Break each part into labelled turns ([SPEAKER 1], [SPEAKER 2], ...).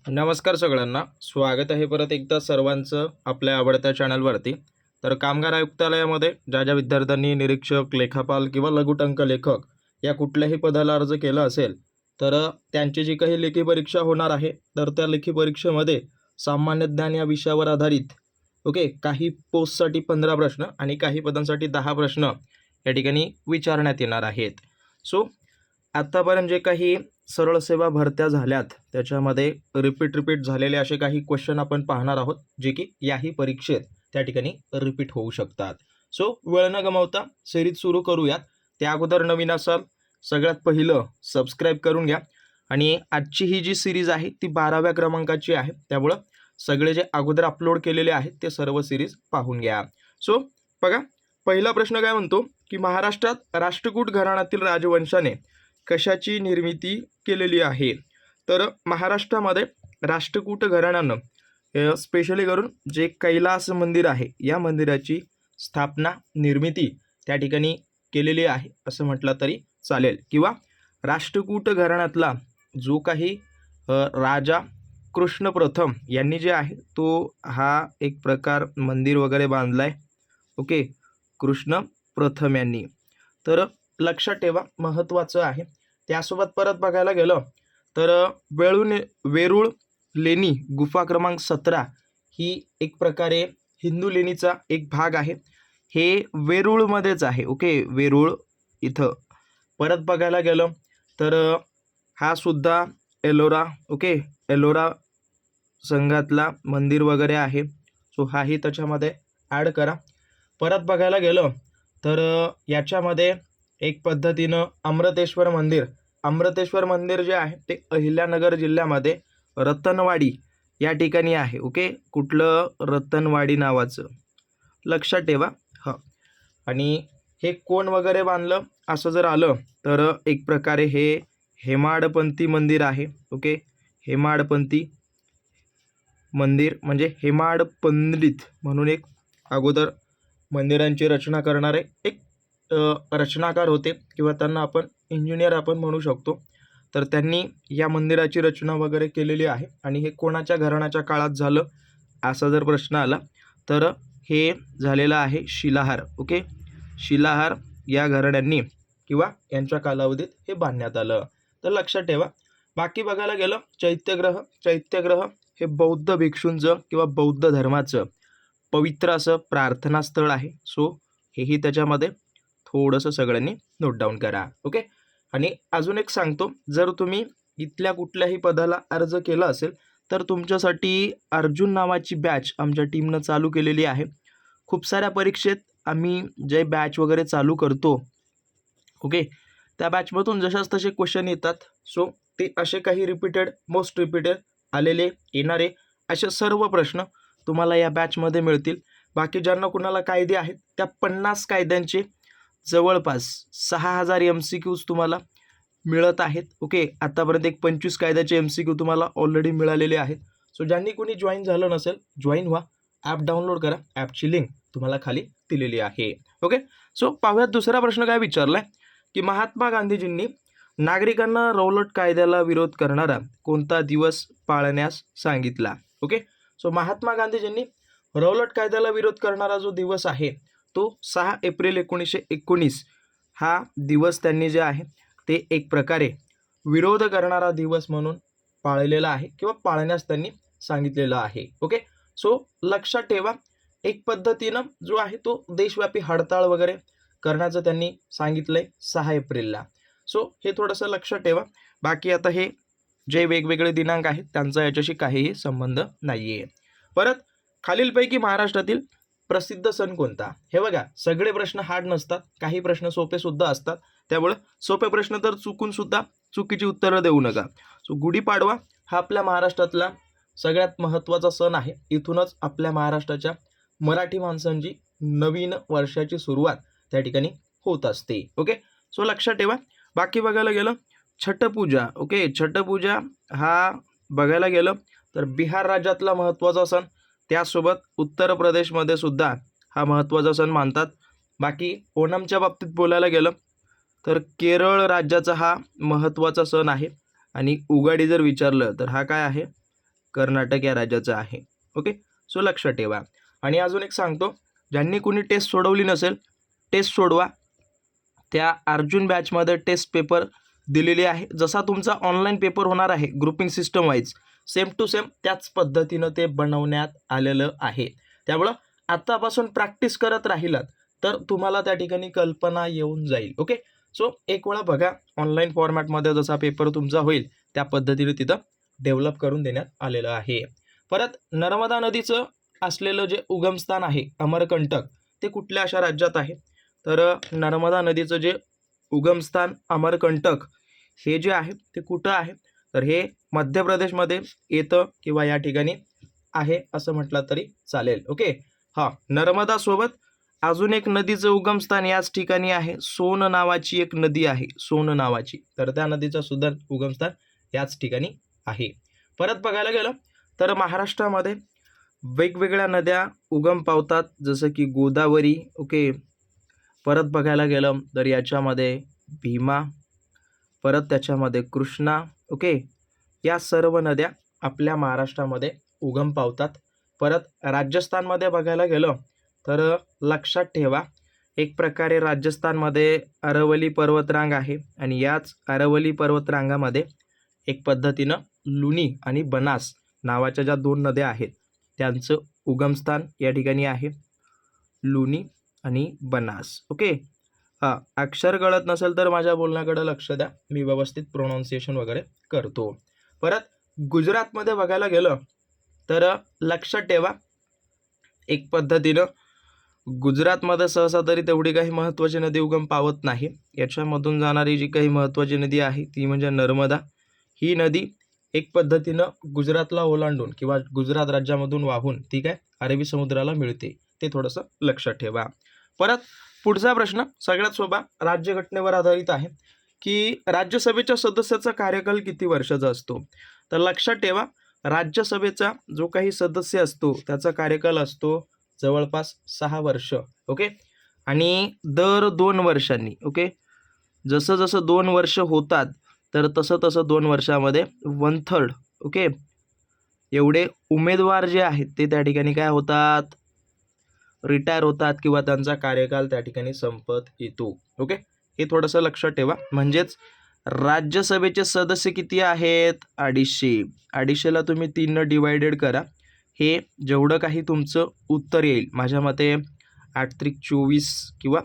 [SPEAKER 1] नमस्कार सगळ्यांना, स्वागत आहे परत एकदा सर्वांचं आपल्या आवडत्या चॅनलवरती. तर कामगार आयुक्तालयामध्ये ज्या विद्यार्थ्यांनी निरीक्षक, लेखापाल किंवा लघुटंक लेखक या कुठल्याही पदाला अर्ज केला असेल, तर त्यांची जी काही लेखी परीक्षा होणार आहे, तर त्या लेखी परीक्षेमध्ये सामान्य ज्ञान या विषयावर आधारित काही पोस्टसाठी 15 प्रश्न आणि काही पदांसाठी 10 प्रश्न या ठिकाणी विचारण्यात येणार आहेत. सो आत्तापर्यंत जे काही सरळ सेवा भरत्या झाल्यात त्याच्यामध्ये रिपीट झालेले असे काही क्वेश्चन आपण पाहणार आहोत, जे की याही परीक्षेत त्या ठिकाणी रिपीट होऊ शकतात. सो वेळ न गमावता सिरीज सुरू करूयात. त्या अगोदर नवीन असाल, सगळ्यात पहिलं सबस्क्राईब करून घ्या. आणि आजची ही जी सिरीज आहे ती 12व्या क्रमांकाची आहे, त्यामुळं सगळे जे अगोदर अपलोड केलेले आहेत ते सर्व सिरीज पाहून घ्या. सो बघा, पहिला प्रश्न काय म्हणतो की महाराष्ट्रात राष्ट्रकूट घराण्यातील राजवंशाने कशाची निर्मिती केलेली आहे. तर महाराष्ट्रामध्ये राष्ट्रकूट घराण्यानं स्पेशली करून जे कैलास मंदिर आहे या मंदिराची स्थापना निर्मिती त्या ठिकाणी केलेली आहे असं म्हटलं तरी चालेल. किंवा राष्ट्रकूट घराण्यातला जो काही राजा कृष्ण प्रथम यांनी जे आहे तो हा एक प्रकार मंदिर वगैरे बांधलाय. कृष्ण प्रथम यांनी. तर लक्षात ठेवा, महत्त्वाचं आहे. त्यासोबत परत बघायला गेलं तर वेरूळ लेणी गुफा क्रमांक 17 ही एक प्रकारे हिंदू लेणीचा एक भाग आहे. हे वेरूळमध्येच आहे. वेरूळ इथं. परत बघायला गेलं तर हा सुद्धा एलोरा एलोरा संघातला मंदिर वगैरे आहे. सो हाही त्याच्यामध्ये ॲड करा. परत बघायला गेलं तर याच्यामध्ये एक पद्धतीनं अमृतेश्वर मंदिर जे आहे ते अहिल्यानगर जिल्ह्यामध्ये रतनवाडी या ठिकाणी आहे. कुठलं? रतनवाडी नावाचं, लक्षात ठेवा. आणि हे कोण वगैरे बांधलं असं जर आलं तर एक प्रकारे हे हेमाडपंथी मंदिर आहे. हेमाडपंथी मंदिर म्हणजे हेमाड पंडित म्हणून एक अगोदर मंदिरांची रचना करणारे एक रचनाकार होते, किंवा त्यांना आपण इंजिनियर आपण म्हणू शकतो. तर त्यांनी या मंदिराची रचना वगैरे केलेली आहे. आणि हे कोणाच्या घराण्याच्या काळात झालं असा जर प्रश्न आला तर हे झालेलं आहे शिलाहार. शिलाहार या घराण्यांनी किंवा यांच्या कालावधीत हे बांधण्यात आलं. तर लक्षात ठेवा. बाकी बघायला गेलं चैत्यग्रह हे बौद्ध भिक्षूंचं किंवा बौद्ध धर्माचं पवित्र असं प्रार्थनास्थळ आहे. सो हेही त्याच्यामध्ये थोडंसं सगळ्यांनी नोट डाऊन करा. आणि अजून एक सांगतो, जर तुम्ही इथल्या कुठल्याही पदाला अर्ज केला असेल तर तुमच्यासाठी अर्जुन नावाची बॅच आमच्या टीमनं चालू केलेली आहे. खूप साऱ्या परीक्षेत आम्ही जे बॅच वगैरे चालू करतो त्या बॅचमधून जशाच तसे क्वेश्चन येतात. सो ते असे काही मोस्ट रिपीटेड आलेले येणारे असे सर्व प्रश्न तुम्हाला या बॅचमध्ये मिळतील. बाकी ज्यांना कुणाला कायदे आहेत त्या 50 कायद्यांचे जवळपास 6000 MCQs तुम्हाला मिळत आहेत. आतापर्यंत एक 25 कायद्याचे MCQ तुम्हाला ऑलरेडी मिळालेले आहेत. सो ज्यांनी कोणी जॉईन झालं नसेल, जॉईन व्हा, ॲप डाउनलोड करा. ॲपची लिंक तुम्हाला खाली दिलेली आहे. सो पाहूयात दुसरा प्रश्न काय विचारलाय की महात्मा गांधीजींनी नागरिकांना रौलट कायद्याला विरोध करणारा कोणता दिवस पाळण्यास सांगितला. सो महात्मा गांधीजींनी रौलट कायद्याला विरोध करणारा जो दिवस आहे तो 6 एप्रिल 1919 हा दिवस त्यांनी जे आहे ते एक प्रकारे विरोध करणारा दिवस म्हणून पाळलेला आहे किंवा पाळण्यास त्यांनी सांगितलेलं आहे. सो लक्षात ठेवा, एक पद्धतीनं जो आहे तो देशव्यापी हडताळ वगैरे करण्याचं त्यांनी सांगितलंय 6 एप्रिलला. सो हे थोडंसं लक्षात ठेवा. बाकी आता हे जे वेगवेगळे दिनांक आहेत त्यांचा याच्याशी काहीही संबंध नाही आहे. परत खालीलपैकी महाराष्ट्रातील प्रसिद्ध सण कोणता. हे बघा, सगळे प्रश्न हार्ड नसतात, काही प्रश्न सोपे सुद्धा असतात. त्यामुळे सोपे प्रश्न तर चुकून सुद्धा चुकीची उत्तरं देऊ नका. सो गुढीपाडवा हा आपल्या महाराष्ट्रातला सगळ्यात महत्त्वाचा सण आहे. इथूनच आपल्या महाराष्ट्राच्या मराठी माणसांची नवीन वर्षाची सुरुवात त्या ठिकाणी होत असते. सो लक्षात ठेवा. बाकी बघायला गेलं छठपूजा. छठपूजा हा बघायला गेलं तर बिहार राज्यातला महत्त्वाचा सण, त्यासोबत उत्तर प्रदेशमध्ये सुद्धा हा महत्त्वाचा सण मानतात. बाकी ओणमच्या बाबतीत बोलायला गेलं तर केरळ राज्याचा हा महत्त्वाचा सण आहे. आणि उगाडी जर विचारलं तर हा काय आहे, कर्नाटक या राज्याचं आहे. ओके, सो लक्षात ठेवा. आणि अजून एक सांगतो, ज्यांनी कुणी टेस्ट सोडवली नसेल, टेस्ट सोडवा. त्या अर्जुन बॅचमध्ये टेस्ट पेपर दिलेली आहे. जसा तुमचा ऑनलाईन पेपर होणार आहे grouping system wise, same to same त्याच पद्धतीनं ते बनवण्यात आलेलं आहे. त्यामुळं आत्तापासून प्रॅक्टिस करत राहिलात तर तुम्हाला त्या ठिकाणी कल्पना येऊन जाईल. ओके, सो एक वेळा बघा ऑनलाईन फॉर्मॅटमध्ये जसा पेपर तुमचा होईल त्या पद्धतीने तिथं डेव्हलप करून देण्यात आलेलं आहे. परत नर्मदा नदीचं असलेलं जे उगमस्थान आहे अमरकंटक, ते कुठल्या अशा राज्यात आहे? तर नर्मदा नदीचं जे उगमस्थान अमरकंटक हे जे आहे ते कुठं आहे? तर हे मध्य प्रदेशमध्ये येतं किंवा या ठिकाणी आहे असं म्हटलं तरी चालेल. ओके, हां, नर्मदा सोबत अजून एक नदीचं उगमस्थान याच ठिकाणी आहे. सोन नावाची एक नदी आहे, सोन नावाची, तर त्या नदीचं सुद्धा उगमस्थान याच ठिकाणी आहे. परत बघायला गेलं तर महाराष्ट्रामध्ये वेगवेगळ्या नद्या उगम पावतात, जसं की गोदावरी. ओके, परत बघायला गेलं तर याच्यामध्ये भीमा, परत त्याच्यामध्ये कृष्णा. ओके, या सर्व नद्या आपल्या महाराष्ट्रामध्ये उगम पावतात. परत राजस्थानमध्ये बघायला गेलं तर लक्षात ठेवा, एक प्रकारे राजस्थानमध्ये अरवली पर्वतरांग आहे आणि याच अरवली पर्वतरांगामध्ये एक पद्धतीनं लुनी आणि बनास नावाच्या ज्या दोन नद्या आहेत त्यांचं उगमस्थान या ठिकाणी आहे, लुनी आणि बनास. ओके, हां, अक्षर कळत नसेल तर माझ्या बोलण्याकडे लक्ष द्या, मी व्यवस्थित प्रोनाऊन्सिएशन वगैरे करतो. परत गुजरातमध्ये बघायला गेलं तर लक्षात ठेवा, एक पद्धतीनं गुजरातमध्ये सहसा तरी तेवढी काही महत्त्वाची नदी उगम पावत नाही. याच्यामधून जाणारी जी काही महत्त्वाची नदी आहे ती म्हणजे नर्मदा. ही नदी एक पद्धतीनं गुजरातला ओलांडून किंवा गुजरात राज्यामधून वाहून ती काय अरबी समुद्राला मिळते, ते थोडंसं लक्षात ठेवा. परत पुढचा प्रश्न सगळ्यात सोपा, राज्यघटनेवर आधारित आहे की राज्यसभेच्या सदस्याचा कार्यकाल किती वर्षाचा असतो? तर लक्षात ठेवा, राज्यसभेचा जो काही सदस्य असतो त्याचा कार्यकाल असतो जवळपास 6 वर्ष. ओके, आणि दर 2 वर्षांनी, ओके, जसं जसं 2 वर्ष होतात तर तसं तसं 2 वर्षामध्ये 1/3, ओके, एवढे उमेदवार जे आहेत ते त्या ठिकाणी काय होतात, रिटायर होतात किंवा त्यांचा कार्यकाल त्या ठिकाणी संपत येतो. ओके, हे थोडंसं लक्षात ठेवा. म्हणजेच राज्यसभेचे सदस्य किती आहेत? 250. 250ला तुम्ही 3 डिवायडेड करा. हे जेवढं काही तुमचं उत्तर येईल, माझ्या मते 8×3 = 24 किंवा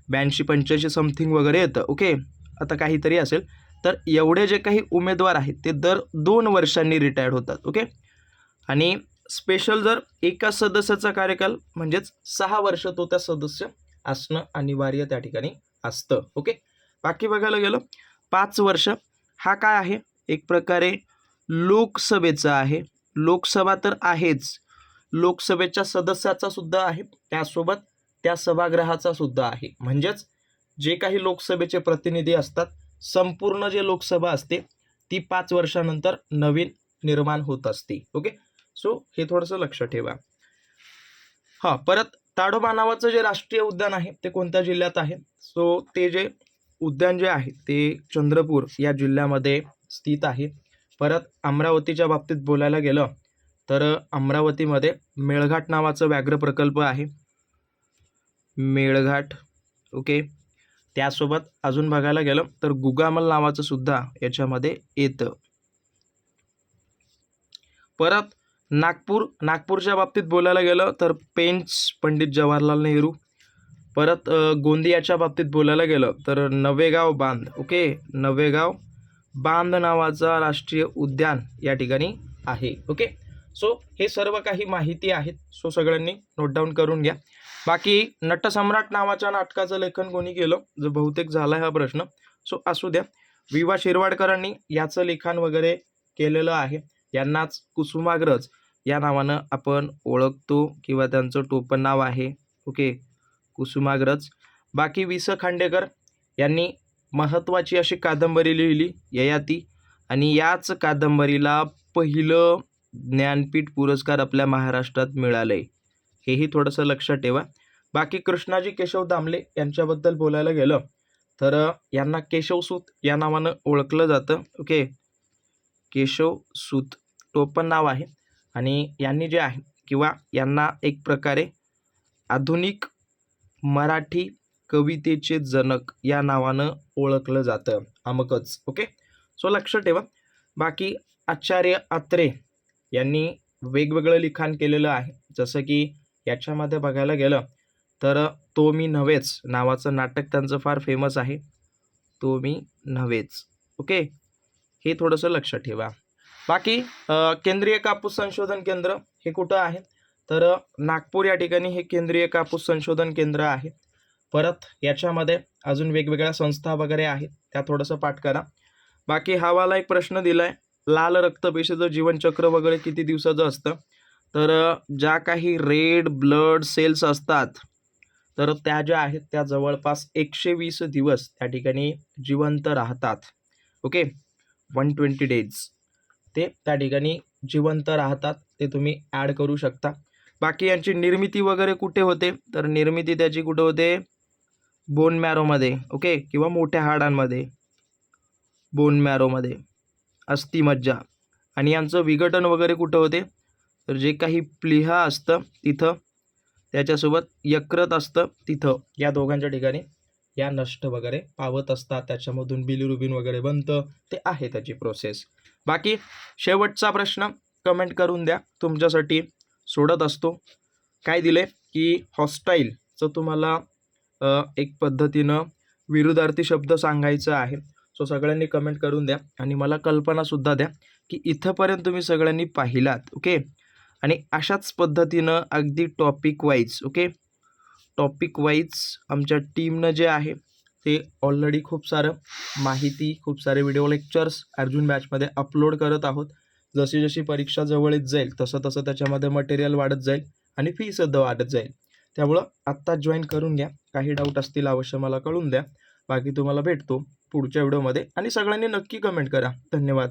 [SPEAKER 1] 82-85 समथिंग वगैरे येतं. ओके, आता काहीतरी असेल. तर एवढे जे काही उमेदवार आहेत ते दर 2 वर्षांनी रिटायर्ड होतात. ओके, आणि स्पेशल जर एका सदस्याचा कार्यकाल म्हणजेच 6 वर्ष तो त्या सदस्य असणं अनिवार्य त्या ठिकाणी असतं. ओके, बाकी बघायला गेलं 5 वर्ष हा काय आहे, एक प्रकारे लोकसभेचा आहे. लोकसभा तर आहेच, लोकसभेच्या सदस्याचा सुद्धा आहे, त्यासोबत त्या सभागृहाचा सुद्धा आहे. म्हणजेच जे काही लोकसभेचे प्रतिनिधी असतात, संपूर्ण जे लोकसभा असते ती 5 वर्षानंतर नवीन निर्माण होत असते. ओके, सो हे थोडंसं लक्षात ठेवा. हां, परत ताडोबा नावाचं जे राष्ट्रीय उद्यान आहे ते कोणत्या जिल्ह्यात आहे? सो ते जे उद्यान जे आहे ते चंद्रपूर या जिल्ह्यामध्ये स्थित आहे. परत अमरावतीच्या बाबतीत बोलायला गेलं तर अमरावतीमध्ये मेळघाट नावाचं व्याघ्र प्रकल्प आहे, मेळघाट. ओके, त्यासोबत अजून बघायला गेलं तर गुगामल नावाचं सुद्धा याच्यामध्ये येतं. परत नागपूरच्या बाबतीत बोलायला गेलं तर पेंच पंडित जवाहरलाल नेहरू. परत गोंदियाच्या बाबतीत बोलायला गेलं तर नवेगाव बांध. ओके, नवेगाव बांध नावाचा राष्ट्रीय उद्यान या ठिकाणी आहे. ओके, सो हे सर्व काही माहिती आहेत, सो सगळ्यांनी नोट डाऊन करून घ्या. बाकी नटसम्राट नावाच्या नाटकाचं लेखन कोणी केलं, जो बहुतेक झाला हा प्रश्न, सो असू द्या. वि.वा. शिरवाडकरांनी याचं लिखाण वगैरे केलेलं आहे. यांनाच कुसुमाग्रज या नावानं आपण ओळखतो किंवा त्यांचं टोपण नाव आहे. ओके, कुसुमाग्रज. बाकी वि स खांडेकर यांनी महत्त्वाची अशी कादंबरी लिहिली ययाती, आणि याच कादंबरीला पहिलं ज्ञानपीठ पुरस्कार आपल्या महाराष्ट्रात मिळालं आहे, हेही थोडंसं लक्षात ठेवा. बाकी कृष्णाजी केशव दामले यांच्याबद्दल बोलायला गेलं तर यांना केशवसूत या नावानं ओळखलं जातं. ओके, केशवसूत टोपण नाव आहे. आणि यांनी जे आहे किंवा यांना एक प्रकारे आधुनिक मराठी कवितेचे जनक या नावानं ओळखलं जातं. अमकच. ओके. सो लक्ष ठेवा. बाकी आचार्य अत्रे यांनी वेगवेगळं लिखाण केलेलं आहे. जसं की याच्यामध्ये बघायला गेलं तर तो मी नव्हेच नावाचं नाटक त्यांचं फार फेमस आहे. तो मी नव्हेच. ओके. हे थोडंसं लक्षात ठेवा. बाकी केंद्रीय कापूस संशोधन केंद्र हे कुठं आहे तर नागपूर या ठिकाणी हे केंद्रीय कापूस संशोधन केंद्र आहे. परत याच्यामध्ये अजून वेगवेगळ्या संस्था वगैरे आहेत, त्या थोडंसं पाठ करा. बाकी हा वाला एक प्रश्न दिलाय, लाल रक्तपेशीचं जीवनचक्र वगैरे किती दिवसाचं असतं तर ज्या काही रेड ब्लड सेल्स असतात तर त्या ज्या आहेत त्या जवळपास 120 दिवस त्या ठिकाणी जिवंत राहतात. ओके. 120 डेज ते त्या ठिकाणी जिवंत राहतात. ते तुम्ही ॲड करू शकता. बाकी यांची निर्मिती वगैरे कुठे होते तर निर्मिती त्याची कुठे होते बोन मॅरोमध्ये. ओके. किंवा मोठ्या हाडांमध्ये, बोन मॅरोमध्ये, अस्थिमज्जा. आणि यांचं विघटन वगैरे कुठं होते तर जे काही प्लीहा असतं तिथं, त्याच्यासोबत यकृत असतं तिथं, या दोघांच्या ठिकाणी या नष्ट वगैरे पावत असतात. त्याच्यामधून बिलिरुबिन वगैरे बनतं. ते आहे त्याची प्रोसेस. बाकी शेवटचा प्रश्न कमेंट करून द्या, तुमच्यासाठी सोडत असतो. काय दिले की हॉस्टाईलचं तुम्हाला एक पद्धतीनं विरुद्धार्थी शब्द सांगायचं आहे. सो सगळ्यांनी कमेंट करून द्या आणि मला कल्पनासुद्धा द्या की इथंपर्यंत तुम्ही सगळ्यांनी पाहिलात. ओके. आणि अशाच पद्धतीनं अगदी topic wise, okay, topic wise आमच्या टीमनं जे आहे ते ऑलरेडी खूप सारं माहिती, खूप सारे व्हिडिओ लेक्चर्स अर्जुन बॅचमध्ये अपलोड करत आहोत. जशी जशी परीक्षा जवळ येत जाईल तसं तसं त्याच्यामध्ये मटेरियल वाढत जाईल आणि फीसुद्धा वाढत जाईल. त्यामुळं आत्ताच जॉईन करून घ्या. काही डाऊट असतील अवश्य मला कळून द्या. बाकी तुम्हाला भेटतो पुढच्या व्हिडिओमध्ये आणि सगळ्यांनी नक्की कमेंट करा. धन्यवाद.